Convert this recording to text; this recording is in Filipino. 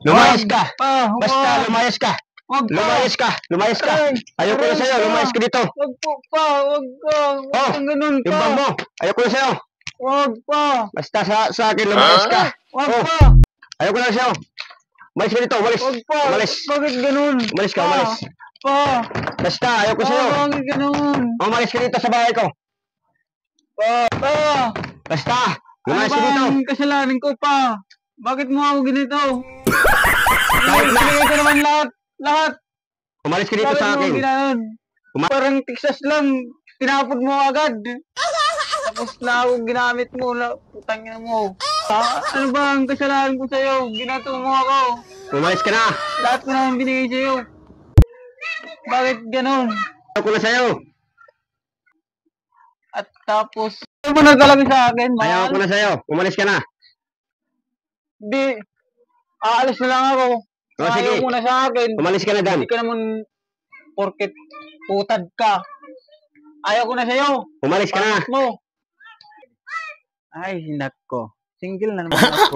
Lumayas ka. Basta Wag. lumayas ka. Wag pa. Lumayas ka. Lumayas ka. Ay, Ayoko na sa'yo. aray, Lumayas ka dito. Wag po pa. Wag ka. Wag kang ganun Yung pa. bag mo. Ayoko na sa'yo. Wag pa. Basta sa akin, lumayas ka. Wag Oh. pa. Ayoko na sa'yo. Umalis ka dito. Umalis. Wag pa. Umalis. Bakit ganun? Umalis ka. Umalis. Pa. Basta, ayoko sa'yo. Bakit ganun? Umalis ka dito sa bahay ko. Pa. Basta, Ano lumayas ba ka dito. ang kasalanan ko pa? Bakit mo ako ganito? Kahit na. Binigay ko naman lahat. Lahat. Umalis ka dito Bakit sa mo akin. ginanon? Parang Texas lang. Tinapod mo agad. Tapos na ako ginamit mo. Putang ina mo. Ano ba ang kasalanan ko sa'yo? Ginato mo ako. Umalis ka na. Lahat ko naman binigay sa'yo. Bakit ganon? Ayoko na sa'yo. At tapos, ano mo na talaga sa akin, mahal? Ayoko na sa'yo. Umalis ka na. Di, aalis na lang ako. O, sige. Ayaw mo na sa akin. Umalis ka na dan. Hindi ka naman porket putad ka. Ayaw ko na sa'yo. Umalis ka na. Bakit mo? Ay, hinak ko. Single na naman ako.